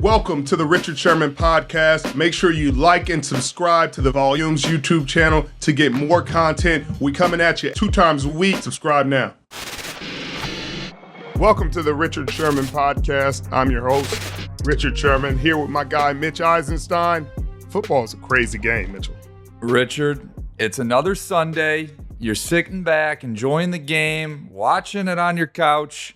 Welcome to the Richard Sherman podcast. Make sure you like and subscribe to the Volumes YouTube channel to get more content. We coming at you 2 times a week. Subscribe now. Welcome to the Richard Sherman podcast. I'm your host, Richard Sherman, here with my guy, Mitch Eisenstein. Football is a crazy game, Mitchell. Richard, it's another Sunday. You're sitting back, enjoying the game, watching it on your couch.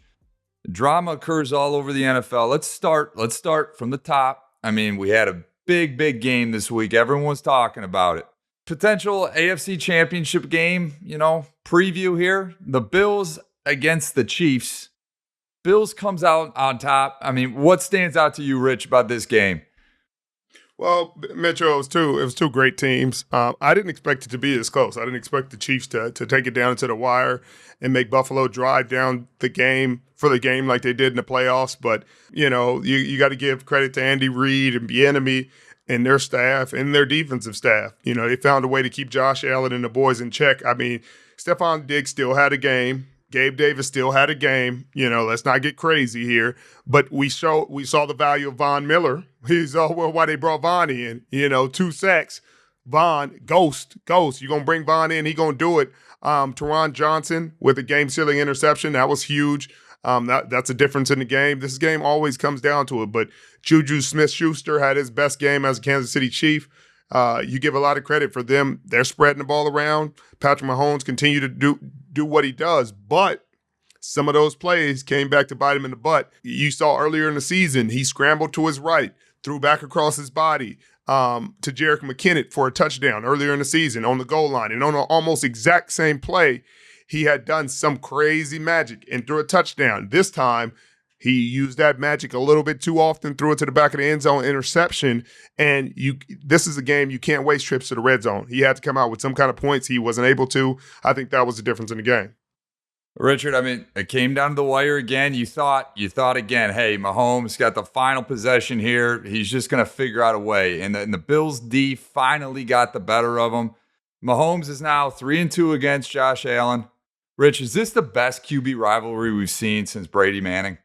Drama occurs all over the NFL. Let's start from the top. I mean, we had a big game this week. Everyone was talking about it. Potential AFC Championship game, preview here. The Bills against the Chiefs. Bills comes out on top. I mean, what stands out to you, Rich, about this game? Well, Mitchell, it was two great teams. I didn't expect it to be this close. I didn't expect the Chiefs to take it down to the wire and make Buffalo drive down the game like they did in the playoffs. But, you got to give credit to Andy Reid and Bieniemy and their staff and their defensive staff. They found a way to keep Josh Allen and the boys in check. I mean, Stephon Diggs still had a game. Gabe Davis still had a game. Let's not get crazy here. But we saw the value of Von Miller. He's why they brought Von in. 2 sacks. Von, ghost. You're going to bring Von in. He going to do it. Teron Johnson with a game-sealing interception. That was huge. That's a difference in the game. This game always comes down to it. But Juju Smith-Schuster had his best game as a Kansas City Chief. You give a lot of credit for them. They're spreading the ball around. Patrick Mahomes continue to do what he does, but some of those plays came back to bite him in the butt. You saw earlier in the season, he scrambled to his right, threw back across his body to Jerick McKinnon for a touchdown earlier in the season on the goal line. And on an almost exact same play, he had done some crazy magic and threw a touchdown. This time, he used that magic a little bit too often, threw it to the back of the end zone, interception. And this is a game you can't waste trips to the red zone. He had to come out with some kind of points. He wasn't able to. I think that was the difference in the game. Richard, I mean, it came down to the wire again. You thought again, hey, Mahomes got the final possession here. He's just going to figure out a way. And the Bills' D finally got the better of him. Mahomes is now 3-2 against Josh Allen. Rich, is this the best QB rivalry we've seen since Brady Manning?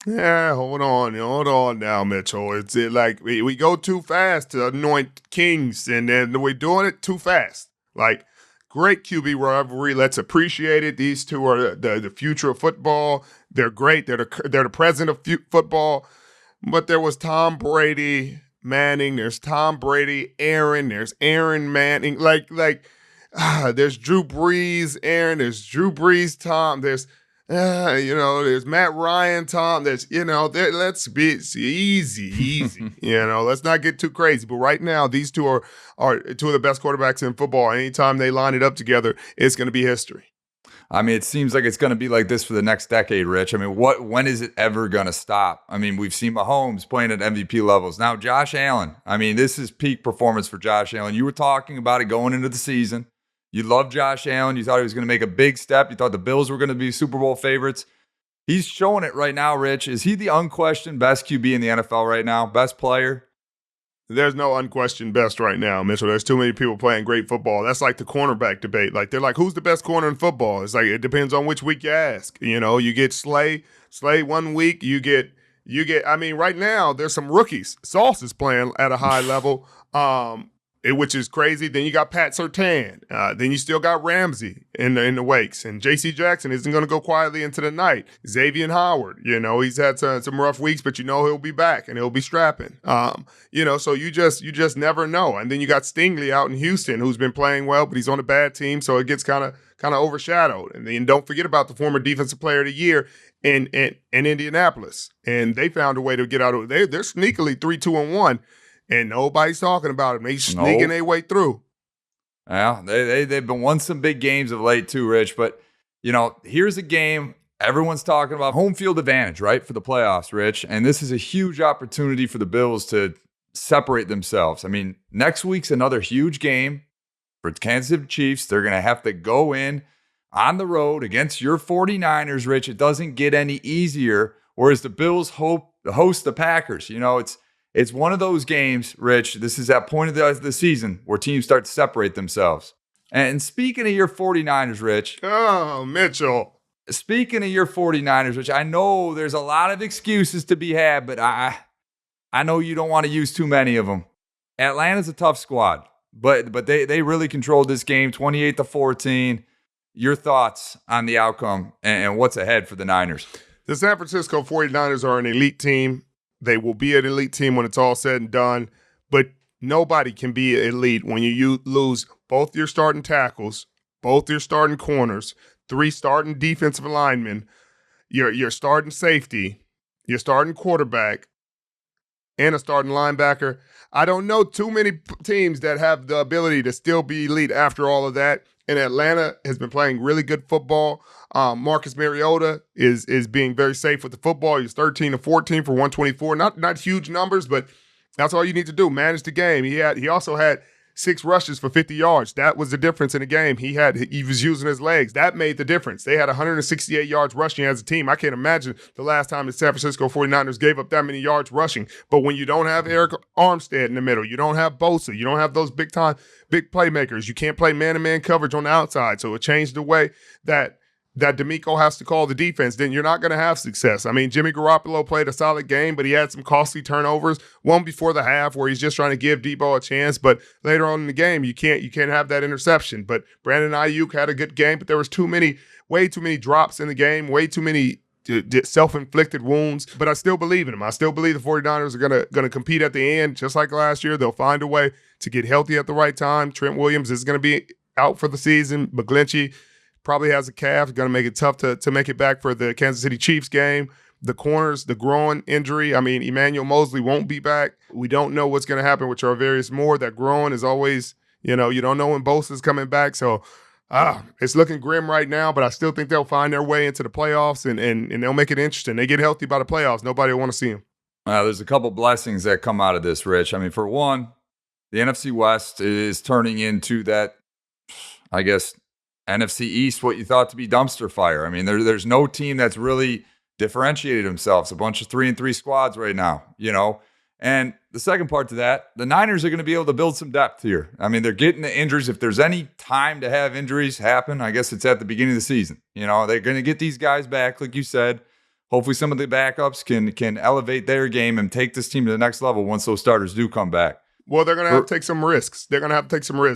Yeah, hold on now, Mitchell. It's like we go too fast to anoint kings, and then we're doing it too fast. Like, great QB rivalry. Let's appreciate it. These two are the future of football. They're great. They're the present of football. But there was Tom Brady, Manning. There's Tom Brady, Aaron. There's Aaron Manning. There's Drew Brees, Aaron. There's Drew Brees, Tom. There's Matt Ryan, Tom. Let's be easy. Let's not get too crazy. But right now, these two are 2 of the best quarterbacks in football. Anytime they line it up together, it's going to be history. I mean, it seems like it's going to be like this for the next decade, Rich. I mean, when is it ever going to stop? I mean, we've seen Mahomes playing at MVP levels. Now, Josh Allen. I mean, this is peak performance for Josh Allen. You were talking about it going into the season. You loved Josh Allen. You thought he was going to make a big step. You thought the Bills were going to be Super Bowl favorites. He's showing it right now, Rich. Is he the unquestioned best QB in the NFL right now? Best player? There's no unquestioned best right now, Mitchell. There's too many people playing great football. That's like the cornerback debate. Like, they're like, who's the best corner in football? It's like, it depends on which week you ask. You get Slay 1 week. You get. I mean, right now, there's some rookies. Sauce is playing at a high level. Which is crazy. Then you got Pat Surtain. Then you still got Ramsey in the wakes. And J.C. Jackson isn't going to go quietly into the night. Xavier Howard, he's had some rough weeks, but he'll be back and he'll be strapping. So you just never know. And then you got Stingley out in Houston, who's been playing well, but he's on a bad team, so it gets kind of overshadowed. And then don't forget about the former Defensive Player of the Year in Indianapolis. And they found a way to get out of it. They're sneakily 3-2-1. And nobody's talking about them. They sneaking their way through. Yeah, they've been won some big games of late too, Rich. But, here's a game everyone's talking about. Home field advantage, right, for the playoffs, Rich. And this is a huge opportunity for the Bills to separate themselves. I mean, next week's another huge game for Kansas City Chiefs. They're going to have to go in on the road against your 49ers, Rich. It doesn't get any easier. Whereas the Bills host the Packers. It's one of those games, Rich. This is that point of the season where teams start to separate themselves. And speaking of your 49ers, Rich. Oh, Mitchell. Speaking of your 49ers, which I know there's a lot of excuses to be had, but I know you don't want to use too many of them. Atlanta's a tough squad, but they really controlled this game 28-14. Your thoughts on the outcome and what's ahead for the Niners? The San Francisco 49ers are an elite team. They will be an elite team when it's all said and done, but nobody can be elite when you lose both your starting tackles, both your starting corners, 3 starting defensive linemen, your starting safety, your starting quarterback, and a starting linebacker. I don't know too many teams that have the ability to still be elite after all of that. And Atlanta has been playing really good football. Marcus Mariota is being very safe with the football. He's 13-14 for 124. Not huge numbers, but that's all you need to do. Manage the game. He also had 6 rushes for 50 yards. That was the difference in the game. He was using his legs. That made the difference. They had 168 yards rushing as a team. I can't imagine the last time the San Francisco 49ers gave up that many yards rushing. But when you don't have Eric Armstead in the middle, you don't have Bosa, you don't have those big playmakers. You can't play man-to-man coverage on the outside. So it changed the way that D'Amico has to call the defense, then you're not going to have success. I mean, Jimmy Garoppolo played a solid game, but he had some costly turnovers. One before the half where he's just trying to give Debo a chance, but later on in the game, you can't have that interception. But Brandon Ayuk had a good game, but there was way too many drops in the game, way too many self-inflicted wounds. But I still believe in them. I still believe the 49ers are going to compete at the end, just like last year. They'll find a way to get healthy at the right time. Trent Williams is going to be out for the season. McGlinchey probably has a calf, going to make it tough to make it back for the Kansas City Chiefs game. The corners, the groin injury. I mean, Emmanuel Mosley won't be back. We don't know what's going to happen with Charvarius Moore. That groin is always, you don't know when Bosa's coming back. So it's looking grim right now, but I still think they'll find their way into the playoffs and they'll make it interesting. They get healthy by the playoffs. Nobody will want to see them. There's a couple blessings that come out of this, Rich. I mean, for one, the NFC West is turning into that, I guess, NFC East, what you thought to be dumpster fire. I mean, there's no team that's really differentiated themselves. A bunch of 3-3 squads right now, And the second part to that, the Niners are going to be able to build some depth here. I mean, they're getting the injuries. If there's any time to have injuries happen, I guess it's at the beginning of the season. They're going to get these guys back, like you said. Hopefully some of the backups can elevate their game and take this team to the next level once those starters do come back. Well, they're going to have to take some risks.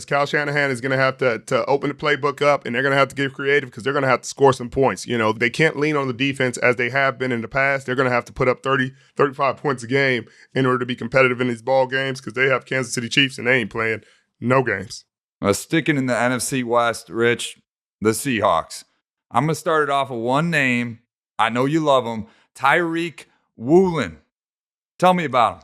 Kyle Shanahan is going to have to open the playbook up, and they're going to have to get creative because they're going to have to score some points. They can't lean on the defense as they have been in the past. They're going to have to put up 30, 35 points a game in order to be competitive in these ball games because they have Kansas City Chiefs, and they ain't playing no games. Sticking in the NFC West, Rich, the Seahawks. I'm going to start it off with one name. I know you love him, Tyreek Woolen. Tell me about him.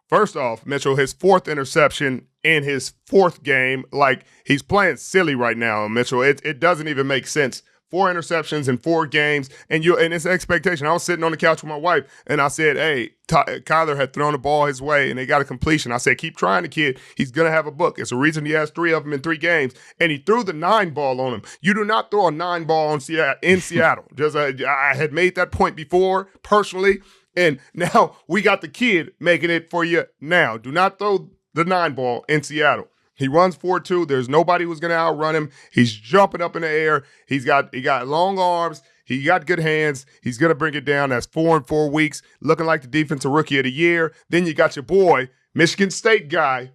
First off, Mitchell, his 4th interception in his 4th game, like he's playing silly right now, Mitchell. It doesn't even make sense. 4 interceptions in 4 games, and it's an expectation. I was sitting on the couch with my wife, and I said, hey, Kyler had thrown the ball his way, and they got a completion. I said, keep trying the kid. He's going to have a book. It's a reason he has 3 of them in 3 games, and he threw the 9 ball on him. You do not throw a 9 ball in Seattle. I had made that point before, personally. And now we got the kid making it for you now. Do not throw the 9 ball in Seattle. He runs 4.2. There's nobody who's going to outrun him. He's jumping up in the air. He got long arms. He got good hands. He's going to bring it down. That's 4 in 4 weeks, looking like the defensive rookie of the year. Then you got your boy, Michigan State guy,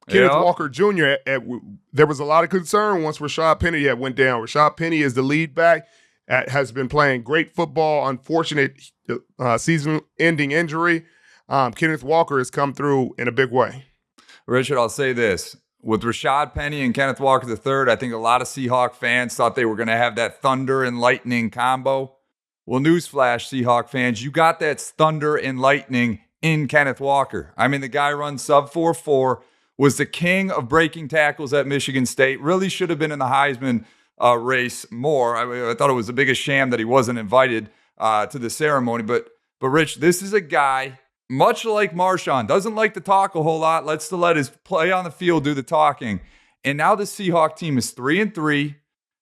Kenneth Walker Jr. There was a lot of concern once Rashad Penny had went down. Rashad Penny is the lead back. Has been playing great football. Unfortunate season-ending injury. Kenneth Walker has come through in a big way. Richard, I'll say this. With Rashad Penny and Kenneth Walker III, I think a lot of Seahawk fans thought they were going to have that thunder and lightning combo. Well, newsflash, Seahawk fans, you got that thunder and lightning in Kenneth Walker. I mean, the guy runs sub 4.4, was the king of breaking tackles at Michigan State, really should have been in the Heisman race more. I thought it was the biggest sham that he wasn't invited to the ceremony. But Rich, this is a guy, much like Marshawn, doesn't like to talk a whole lot, lets to let his play on the field do the talking. And now the Seahawk team is 3-3.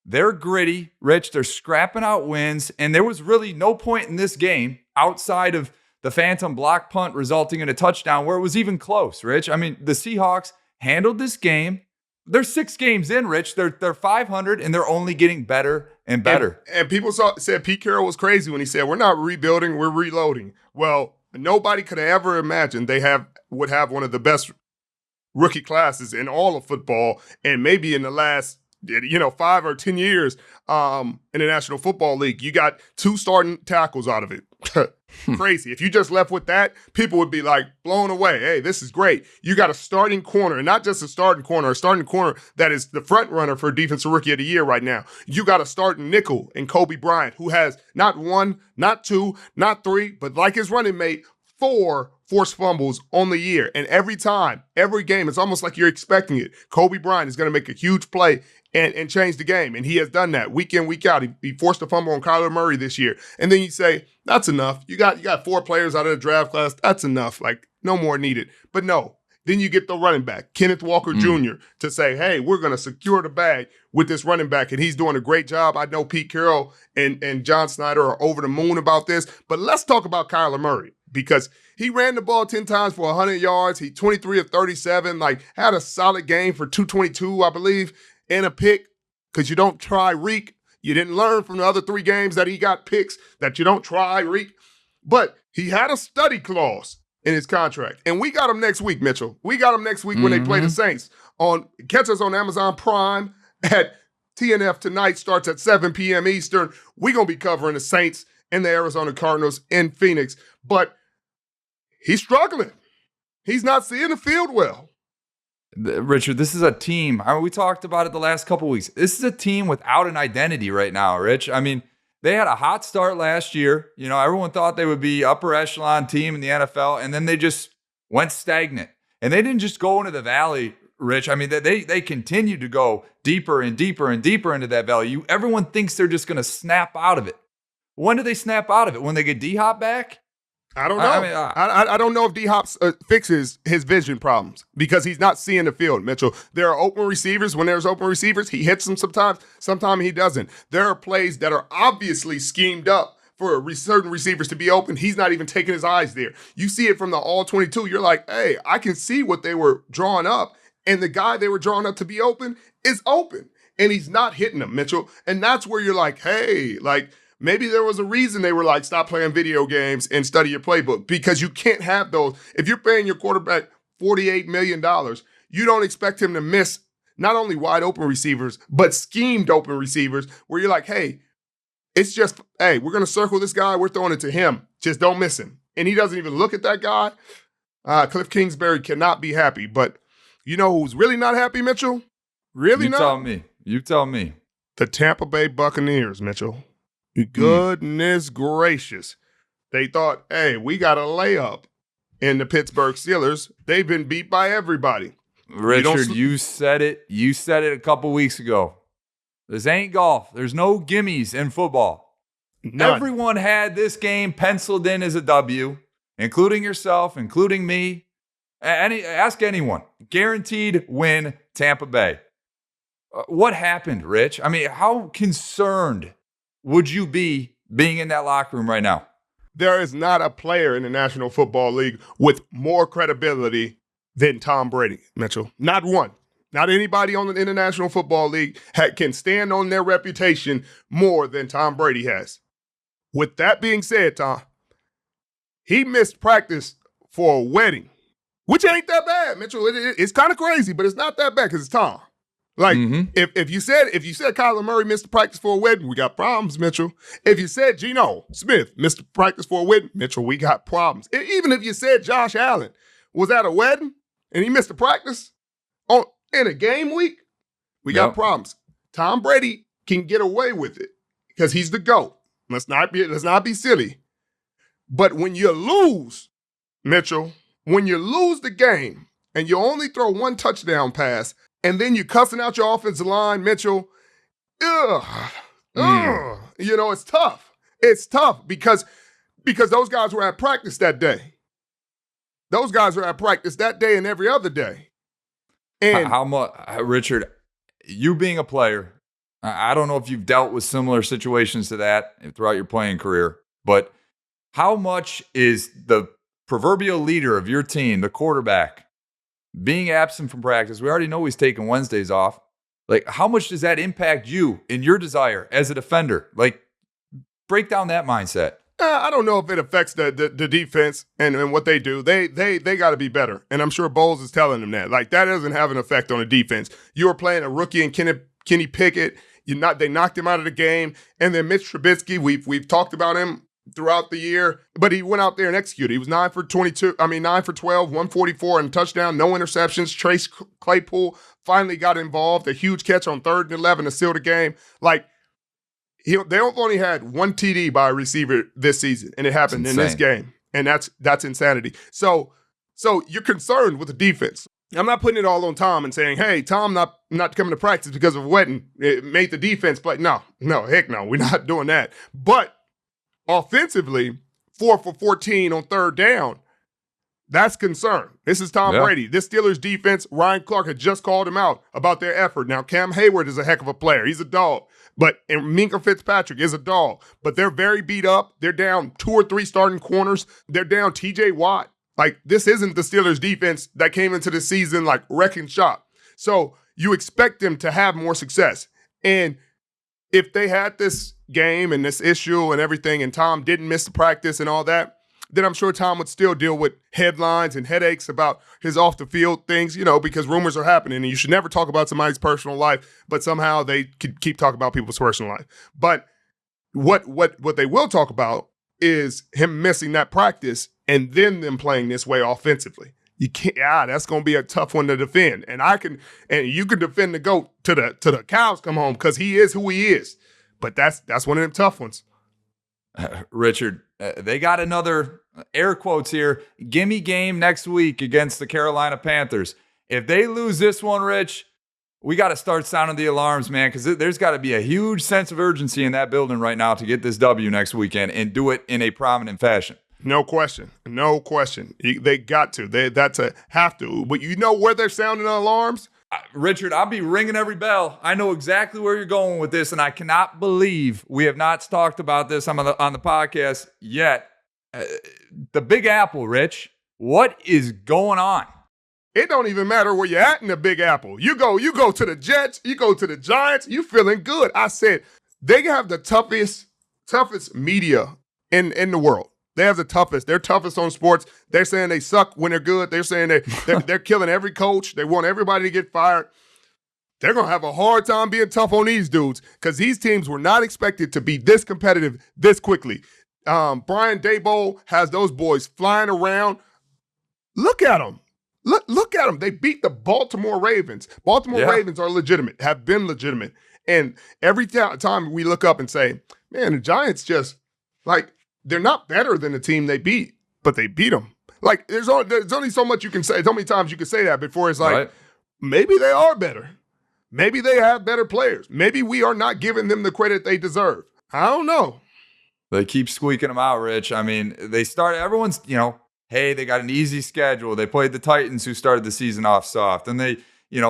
They're gritty, Rich. They're scrapping out wins. And there was really no point in this game outside of the phantom block punt resulting in a touchdown where it was even close, Rich. I mean, the Seahawks handled this game. They're 6 games in, Rich. They're 500, and they're only getting better and better. And people said Pete Carroll was crazy when he said, we're not rebuilding, we're reloading. Well, nobody could have ever imagined would have one of the best rookie classes in all of football, and maybe in the last 5 or 10 years in the National Football League. You got 2 starting tackles out of it. Crazy. If you just left with that, people would be like blown away. Hey, this is great. You got a starting corner, and not just a starting corner that is the front runner for Defensive Rookie of the Year right now. You got a starting nickel in Kobe Bryant, who has not 1, not 2, not 3, but like his running mate, 4 forced fumbles on the year. And every time, every game, it's almost like you're expecting it. Kobe Bryant is going to make a huge play and change the game. And he has done that week in, week out. He forced a fumble on Kyler Murray this year. And then you say, that's enough. You got 4 players out of the draft class. That's enough. Like, no more needed. But no. Then you get the running back, Kenneth Walker Jr., to say, hey, we're going to secure the bag with this running back. And he's doing a great job. I know Pete Carroll and John Snyder are over the moon about this. But let's talk about Kyler Murray, because he ran the ball 10 times for 100 yards. He 23 of 37, had a solid game for 222, I believe, and a pick, because you don't try Reek. You didn't learn from the other 3 games that he got picks that you don't try Reek. But he had a study clause in his contract. And we got him next week, Mitchell. We got him next week when they play the Saints. Catch us on Amazon Prime at TNF tonight. Starts at 7 p.m. Eastern. We're going to be covering the Saints and the Arizona Cardinals in Phoenix. But he's struggling. He's not seeing the field well. Richard, this is a team. We talked about it the last couple weeks. This is a team without an identity right now, Rich. I mean, they had a hot start last year. Everyone thought they would be upper echelon team in the NFL, and then they just went stagnant. And they didn't just go into the valley, Rich. I mean, they continued to go deeper and deeper and deeper into that valley. Everyone thinks they're just going to snap out of it. When do they snap out of it? When they get D-Hop back? I don't know. I don't know if D-Hop fixes his vision problems, because he's not seeing the field, Mitchell. There are open receivers. When there's open receivers, he hits them sometimes. Sometimes he doesn't. There are plays that are obviously schemed up for certain receivers to be open. He's not even taking his eyes there. You see it from the all 22. You're like, hey, I can see what they were drawing up, and the guy they were drawing up to be open is open, and he's not hitting them, Mitchell. And that's where you're like, hey, maybe there was a reason they were like, stop playing video games and study your playbook, because you can't have those. If you're paying your quarterback $48 million, you don't expect him to miss not only wide open receivers, but schemed open receivers where you're like, hey, it's just, hey, we're going to circle this guy. We're throwing it to him. Just don't miss him. And he doesn't even look at that guy. Cliff Kingsbury cannot be happy. But you know who's really not happy, Mitchell? Really not? You tell me. The Tampa Bay Buccaneers, Mitchell. Goodness gracious. They thought, hey, we got a layup in the Pittsburgh Steelers. They've been beat by everybody. Richard, you said it. You said it a couple weeks ago. This ain't golf. There's no gimmies in football. None. Everyone had this game penciled in as a W, including yourself, including me. Ask anyone. Guaranteed win Tampa Bay. What happened, Rich? I mean, how concerned would you be being in that locker room right now? There is not a player in the National Football League with more credibility than Tom Brady, Mitchell. Not one. Not anybody in the National Football League can stand on their reputation more than Tom Brady has. With that being said, Tom, he missed practice for a wedding, which ain't that bad, Mitchell. It's kind of crazy, but it's not that bad because it's Tom. If you said Kyler Murray missed the practice for a wedding, we got problems, Mitchell. If you said Geno Smith missed the practice for a wedding, Mitchell, we got problems. Even if you said Josh Allen was at a wedding and he missed the practice in a game week, we got problems. Tom Brady can get away with it because he's the GOAT. Let's not be silly. But when you lose, Mitchell, when you lose the game and you only throw one touchdown pass, and then you cussing out your offensive line, Mitchell. It's tough. It's tough because those guys were at practice that day. Those guys are at practice that day and every other day. And how much, Richard, you being a player, I don't know if you've dealt with similar situations to that throughout your playing career, but how much is the proverbial leader of your team, the quarterback, being absent from practice? We already know he's taking Wednesdays off. Like, how much does that impact you in your desire as a defender? Like, break down that mindset. I don't know if it affects the defense and what they do. They got to be better, and I'm sure Bowles is telling them that. Like, that doesn't have an effect on the defense. You were playing a rookie and Kenny Pickett. They knocked him out of the game, and then Mitch Trubisky. We've talked about him throughout the year, but he went out there and executed. He was 9 for 12, 144 and a touchdown, no interceptions. Trace Claypool finally got involved, a huge catch on 3rd and 11 to seal the game. Like, they only had one TD by a receiver this season, and it happened in this game, and that's insanity. So you're concerned with the defense. I'm not putting it all on Tom and saying, hey, Tom not coming to practice because of wedding. It made the defense play. No, heck no, we're not doing that. But offensively, 4 for 14 on 3rd down, that's concern. This is Tom Brady. This Steelers defense, Ryan Clark had just called him out about their effort. Now, Cam Hayward is a heck of a player. He's a dog. And Minkah Fitzpatrick is a dog. But they're very beat up. They're down 2 or 3 starting corners. They're down T.J. Watt. Like, this isn't the Steelers defense that came into the season like wrecking shop. So you expect them to have more success. And if they had this game and this issue and everything, and Tom didn't miss the practice and all that, then I'm sure Tom would still deal with headlines and headaches about his off-the-field things, because rumors are happening, and you should never talk about somebody's personal life, but somehow they could keep talking about people's personal life. But what they will talk about is him missing that practice and then them playing this way offensively. You can't. That's going to be a tough one to defend, and you can defend the GOAT to the cows come home because he is who he is. But that's one of them tough ones. Richard, they got another air quotes here, gimme game next week against the Carolina Panthers. If they lose this one, Rich, we got to start sounding the alarms, man, because there's got to be a huge sense of urgency in that building right now to get this W next weekend and do it in a prominent fashion. No question. They got to. That's a have to. But you know where they're sounding the alarms? Richard, I'll be ringing every bell. I know exactly where you're going with this, and I cannot believe we have not talked about this on the podcast yet. The Big Apple, Rich. What is going on? It don't even matter where you're at in the Big Apple. You go to the Jets, you go to the Giants, you feeling good. I said they have the toughest media in the world. They have the toughest. They're toughest on sports. They're saying they suck when they're good. They're saying they're killing every coach. They want everybody to get fired. They're going to have a hard time being tough on these dudes because these teams were not expected to be this competitive this quickly. Brian Daboll has those boys flying around. Look at them. Look at them. They beat the Baltimore Ravens. Ravens are legitimate, have been legitimate. And every time we look up and say, man, the Giants just, like, they're not better than the team they beat, but they beat them. Like, there's only so much you can say, so many times you can say that before it's like, Maybe they are better. Maybe they have better players. Maybe we are not giving them the credit they deserve. I don't know. They keep squeaking them out, Rich. I mean, everyone's, hey, they got an easy schedule. They played the Titans, who started the season off soft. And they,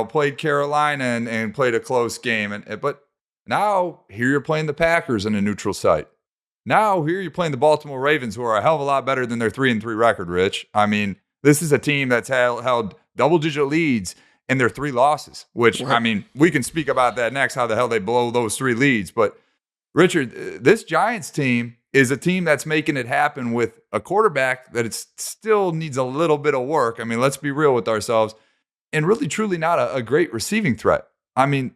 played Carolina and played a close game. But now here you're playing the Packers in a neutral site. Now here you're playing the Baltimore Ravens, who are a hell of a lot better than their 3-3 record, Rich. I mean, this is a team that's held double-digit leads in their 3 losses, which, I mean, we can speak about that next, how the hell they blow those 3 leads. But, Richard, this Giants team is a team that's making it happen with a quarterback that it still needs a little bit of work. I mean, let's be real with ourselves. And really, truly not a great receiving threat. I mean.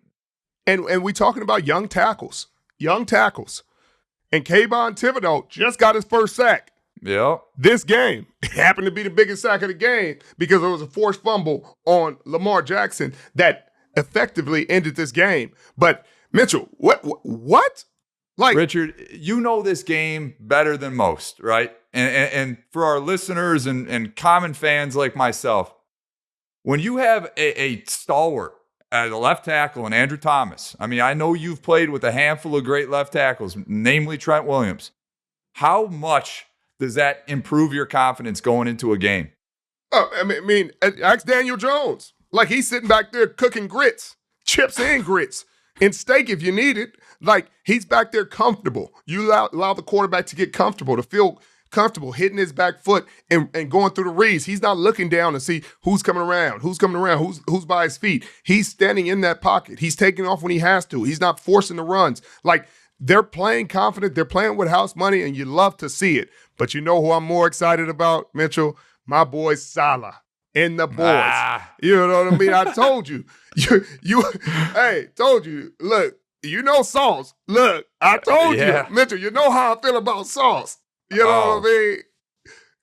And we talking about young tackles. And Kayvon Thibodeau just got his first sack. Yeah. This game happened to be the biggest sack of the game because it was a forced fumble on Lamar Jackson that effectively ended this game. But Mitchell, what? Like, Richard, you know this game better than most, right? And for our listeners and common fans like myself, when you have a stalwart at a left tackle and Andrew Thomas, I mean, I know you've played with a handful of great left tackles, namely Trent Williams. How much does that improve your confidence going into a game? Oh, I mean, ask Daniel Jones. Like, he's sitting back there cooking grits, chips and grits, and steak if you need it. Like, he's back there comfortable. You allow the quarterback to get comfortable, to feel comfortable hitting his back foot and going through the reads. He's not looking down to see who's coming around, who's by his feet. He's standing in that pocket. He's taking off when he has to. He's not forcing the runs. Like, they're playing confident. They're playing with house money, and you love to see it. But you know who I'm more excited about, Mitchell? My boy Saleh and the boys. You know what I mean? I told you. Hey, told you. Look, you know Sauce. Look, I told you. Mitchell, you know how I feel about Sauce. You know what I mean?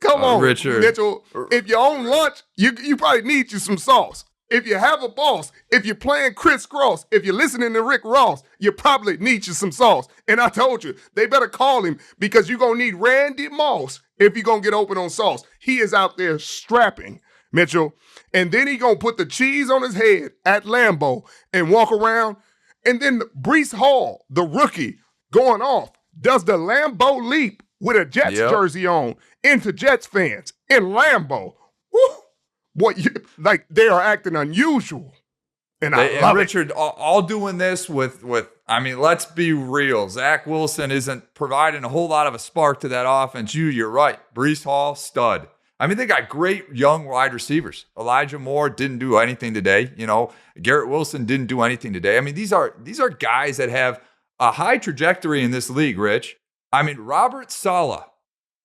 Come on, Richard. Mitchell. If you own lunch, you probably need you some sauce. If you have a boss, if you're playing crisscross, if you're listening to Rick Ross, you probably need you some sauce. And I told you, they better call him because you're going to need Randy Moss if you're going to get open on Sauce. He is out there strapping, Mitchell. And then he going to put the cheese on his head at Lambeau and walk around. And then Breece Hall, the rookie, going off, does the Lambeau leap with a Jets jersey on into Jets fans in Lambeau. Woo! Boy, they are acting unusual. And I love Richard, all doing this with, I mean, let's be real. Zach Wilson isn't providing a whole lot of a spark to that offense. You're right. Breece Hall, stud. I mean, they got great young wide receivers. Elijah Moore didn't do anything today. You know, Garrett Wilson didn't do anything today. I mean, these are guys that have a high trajectory in this league, Rich. I mean, Robert Saleh.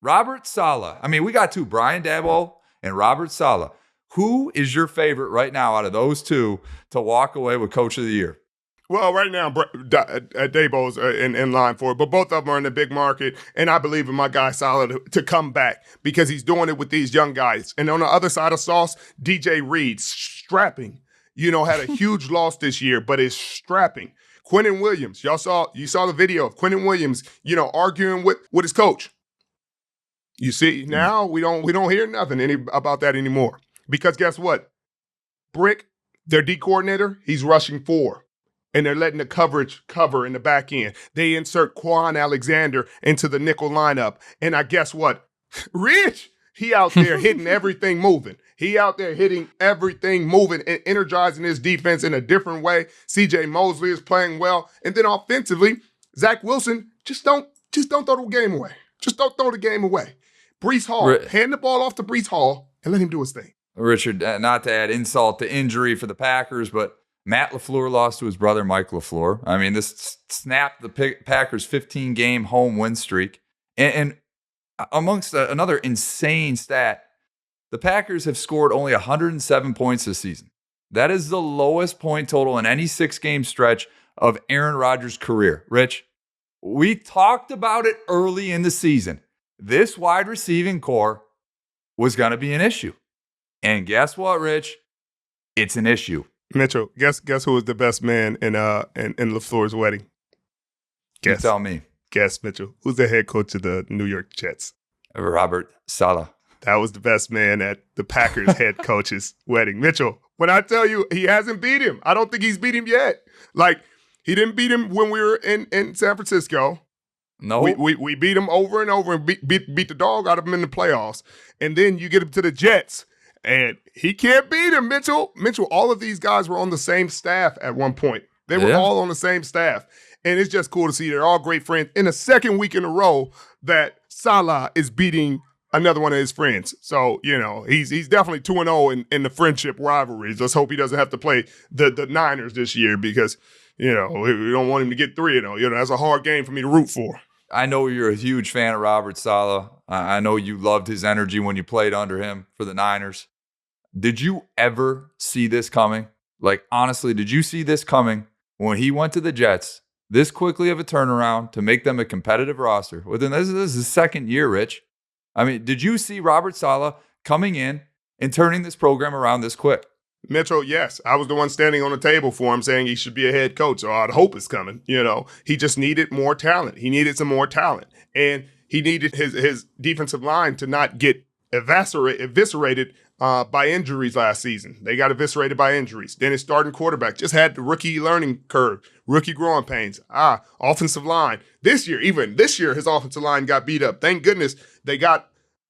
I mean, we got two, Brian Daboll and Robert Saleh. Who is your favorite right now out of those two to walk away with Coach of the Year? Well, right now, Daboll's in line for it, but both of them are in the big market, and I believe in my guy Saleh to come back because he's doing it with these young guys. And on the other side of Sauce, DJ Reed, strapping, had a huge loss this year, but is strapping. Quentin Williams, you saw the video of Quentin Williams, arguing with his coach. You see, now we don't hear nothing about that anymore. Because guess what? Brick, their D coordinator, he's rushing 4. And they're letting the coverage cover in the back end. They insert Quan Alexander into the nickel lineup. And I guess what? Rich, he out there hitting everything moving. He out there hitting everything moving and energizing his defense in a different way. CJ Mosley is playing well. And then offensively, Zach Wilson, just don't throw the game away. Just don't throw the game away. Breece Hall, hand the ball off to Breece Hall and let him do his thing. Richard, not to add insult to injury for the Packers, but Matt LaFleur lost to his brother Mike LaFleur. I mean, this snapped the Packers' 15-game home win streak. And amongst another insane stat, the Packers have scored only 107 points this season. That is the lowest point total in any 6-game stretch of Aaron Rodgers' career. Rich, we talked about it early in the season. This wide receiving core was going to be an issue. And guess what, Rich? It's an issue. Mitchell, guess who was the best man in LaFleur's wedding? Guess. You tell me. Guess, Mitchell. Who's the head coach of the New York Jets? Robert Saleh. That was the best man at the Packers head coach's wedding. Mitchell, when I tell you he hasn't beat him, I don't think he's beat him yet. Like, he didn't beat him when we were in San Francisco. No. We beat him over and over and beat the dog out of him in the playoffs. And then you get him to the Jets. And he can't beat him, Mitchell. Mitchell, all of these guys were on the same staff at one point. They were all on the same staff. And it's just cool to see they're all great friends. In the second week in a row that Saleh is beating another one of his friends. So, he's definitely 2-0 in the friendship rivalries. Let's hope he doesn't have to play the Niners this year because, we don't want him to get 3-0. That's a hard game for me to root for. I know you're a huge fan of Robert Saleh. I know you loved his energy when you played under him for the Niners. Did you ever see this coming? Like, honestly, did you see this coming when he went to the Jets, this quickly of a turnaround to make them a competitive roster? Within this is his second year, Rich. I mean, did you see Robert Saleh coming in and turning this program around this quick? Mitchell, yes. I was the one standing on the table for him saying he should be a head coach, so I'd hope it's coming. He just needed more talent. He needed some more talent. And he needed his defensive line to not get eviscerated by injuries last season. They got eviscerated by injuries. Then his starting quarterback just had the rookie learning curve, rookie growing pains. Offensive line. This year, his offensive line got beat up. Thank goodness they got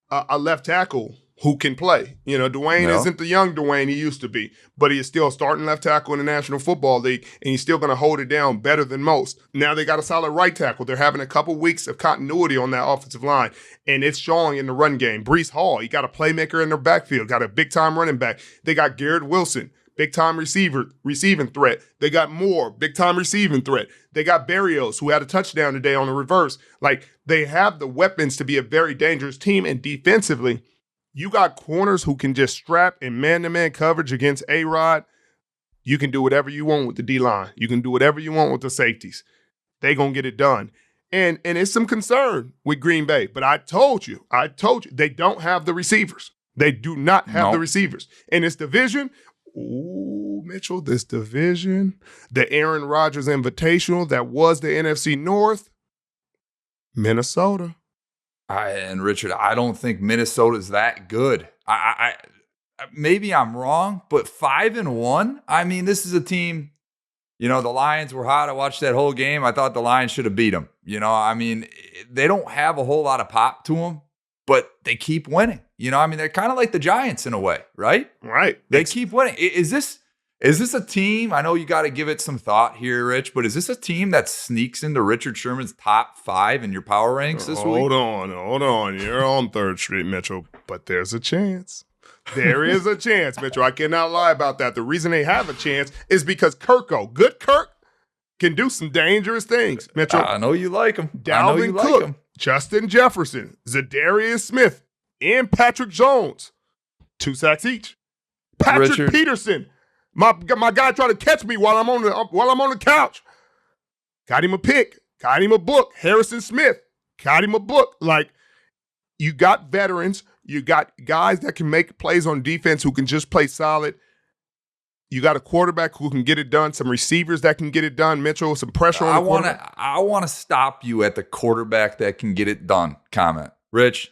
a left tackle who can play. Dwayne Yeah. isn't the young Dwayne he used to be, but he is still starting left tackle in the National Football League, and he's still going to hold it down better than most. Now they got a solid right tackle. They're having a couple weeks of continuity on that offensive line, and it's showing in the run game. Breece Hall, he got a playmaker in their backfield, got a big-time running back. They got Garrett Wilson, big-time receiving threat. They got Moore, big-time receiving threat. They got Berrios, who had a touchdown today on the reverse. They have the weapons to be a very dangerous team, and defensively, you got corners who can just strap in man-to-man coverage against A-Rod. You can do whatever you want with the D-line. You can do whatever you want with the safeties. They going to get it done. And it's some concern with Green Bay. But I told you, they don't have the receivers. They do not have the receivers. In this division, Mitchell, this division, the Aaron Rodgers Invitational that was the NFC North, Minnesota. And Richard, I don't think Minnesota's that good. I maybe I'm wrong, but 5-1. I mean, this is a team. The Lions were hot. I watched that whole game. I thought the Lions should have beat them. I mean, they don't have a whole lot of pop to them, but they keep winning. They're kind of like the Giants in a way, right? Right. They keep winning. Is this a team? I know you got to give it some thought here, Rich, but is this a team that sneaks into Richard Sherman's top 5 in your power ranks this week? Hold on. You're on 3rd Street, Mitchell, but there's a chance. There is a chance, Mitchell. I cannot lie about that. The reason they have a chance is because good Kirk, can do some dangerous things, Mitchell. I know you like him. Dalvin Cook, Justin Jefferson, Zadarius Smith, and Patrick Jones. 2 sacks each. Patrick Peterson. My guy tried to catch me while I'm on the couch. Got him a pick. Got him a book. Harrison Smith. Got him a book. You got veterans. You got guys that can make plays on defense who can just play solid. You got a quarterback who can get it done. Some receivers that can get it done. Mitchell, some pressure on the quarterback. I want to stop you at the quarterback that can get it done comment. Rich,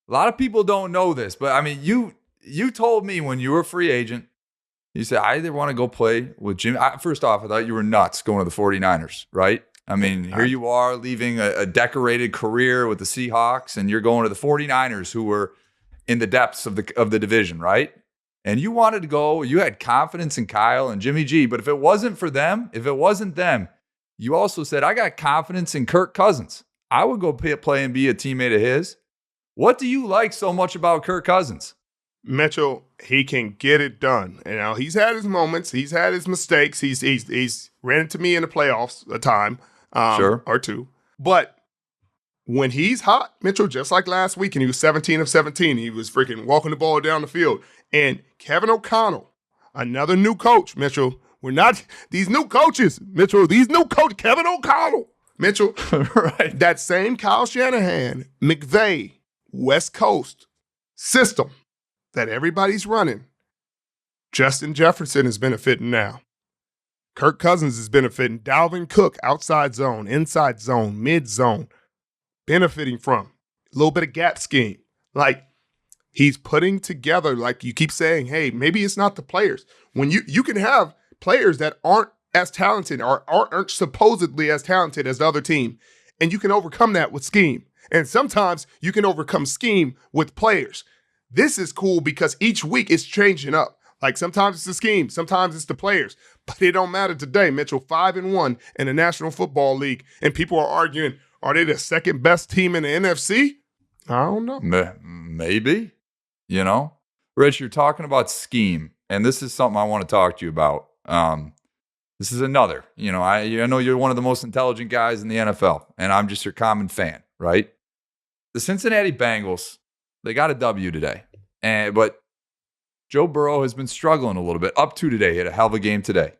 a lot of people don't know this, but I mean, you told me when you were a free agent, you said, I either want to go play with Jimmy. First off, I thought you were nuts going to the 49ers, right? I mean, here you are leaving a decorated career with the Seahawks, and you're going to the 49ers, who were in the depths of the division, right? And you wanted to go, you had confidence in Kyle and Jimmy G, but if it wasn't them, you also said, I got confidence in Kirk Cousins. I would go play and be a teammate of his. What do you like so much about Kirk Cousins? Mitchell, he can get it done. He's had his moments. He's had his mistakes. He's ran into me in the playoffs a time or two. But when he's hot, Mitchell, just like last week, and he was 17 of 17, he was freaking walking the ball down the field. And Kevin O'Connell, another new coach, Mitchell. We're not these new coaches, Mitchell. Kevin O'Connell, Mitchell. Right. That same Kyle Shanahan, McVay, West Coast system that everybody's running. Justin Jefferson is benefiting now. Kirk Cousins is benefiting. Dalvin Cook, outside zone, inside zone, mid zone, benefiting from a little bit of gap scheme. He's putting together, like you keep saying, hey, maybe it's not the players. When you can have players that aren't as talented or aren't supposedly as talented as the other team, and you can overcome that with scheme. And sometimes you can overcome scheme with players. This is cool because each week it's changing up. Sometimes it's the scheme, sometimes it's the players. But it don't matter today, Mitchell. 5-1 in the National Football League, and people are arguing, are they the second best team in the NFC? I don't know. Maybe. Rich, you're talking about scheme, and this is something I want to talk to you about. This is another. I know you're one of the most intelligent guys in the NFL, and I'm just your common fan, right? The Cincinnati Bengals, they got a W today, but Joe Burrow has been struggling a little bit up to today. He had a hell of a game today.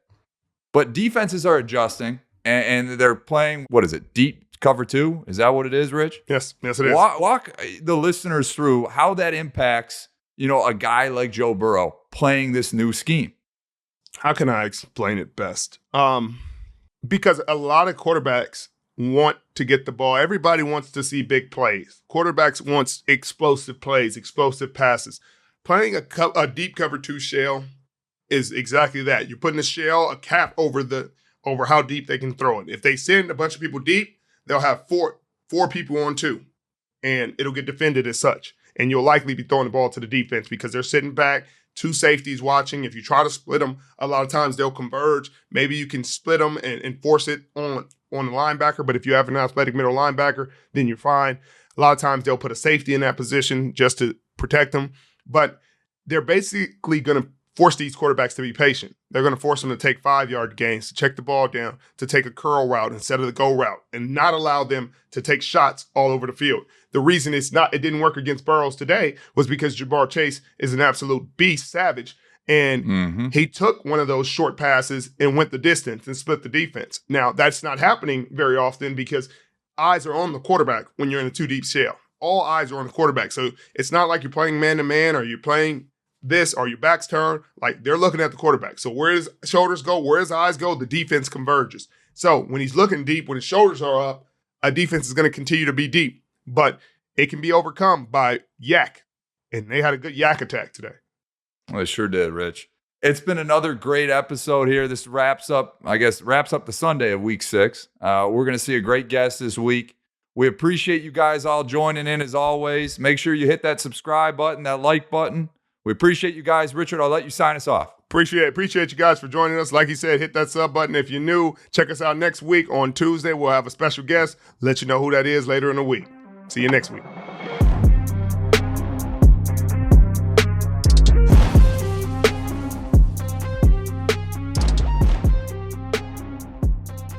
But defenses are adjusting, and they're playing, what is it, deep cover 2? Is that what it is, Rich? Yes, it is. Walk the listeners through how that impacts, a guy like Joe Burrow playing this new scheme. How can I explain it best? Because a lot of quarterbacks want to get the ball. Everybody wants to see big plays. Quarterbacks want explosive plays, explosive passes. Playing a deep cover 2 shell is exactly that. You're putting a cap over how deep they can throw it. If they send a bunch of people deep, they'll have four people on 2, and it'll get defended as such. and you'll likely be throwing the ball to the defense because they're sitting back, two safeties watching. If you try to split them, a lot of times they'll converge. Maybe you can split them and force it on the linebacker, but if you have an athletic middle linebacker, then you're fine. A lot of times they'll put a safety in that position just to protect them, but they're basically going to force these quarterbacks to be patient. They're going to force them to take 5-yard gains, to check the ball down, to take a curl route instead of the go route, and not allow them to take shots all over the field. The reason it didn't work against Burrows today was because Ja'Marr Chase is an absolute beast, savage, and he took one of those short passes and went the distance and split the defense. Now, that's not happening very often because eyes are on the quarterback when you're in a two-deep shell. All eyes are on the quarterback. So it's not like you're playing man-to-man or you're playing this or your back's turned. Like, they're looking at the quarterback. So where his shoulders go, where his eyes go, the defense converges. So when he's looking deep, when his shoulders are up, a defense is going to continue to be deep. But it can be overcome by yak. And they had a good yak attack today. Well, it sure did, Rich. It's been another great episode here. This wraps up the Sunday of week 6. We're going to see a great guest this week. We appreciate you guys all joining in as always. Make sure you hit that subscribe button, that like button. We appreciate you guys. Richard, I'll let you sign us off. Appreciate you guys for joining us. Like he said, hit that sub button if you're new. Check us out next week on Tuesday. We'll have a special guest. Let you know who that is later in the week. See you next week.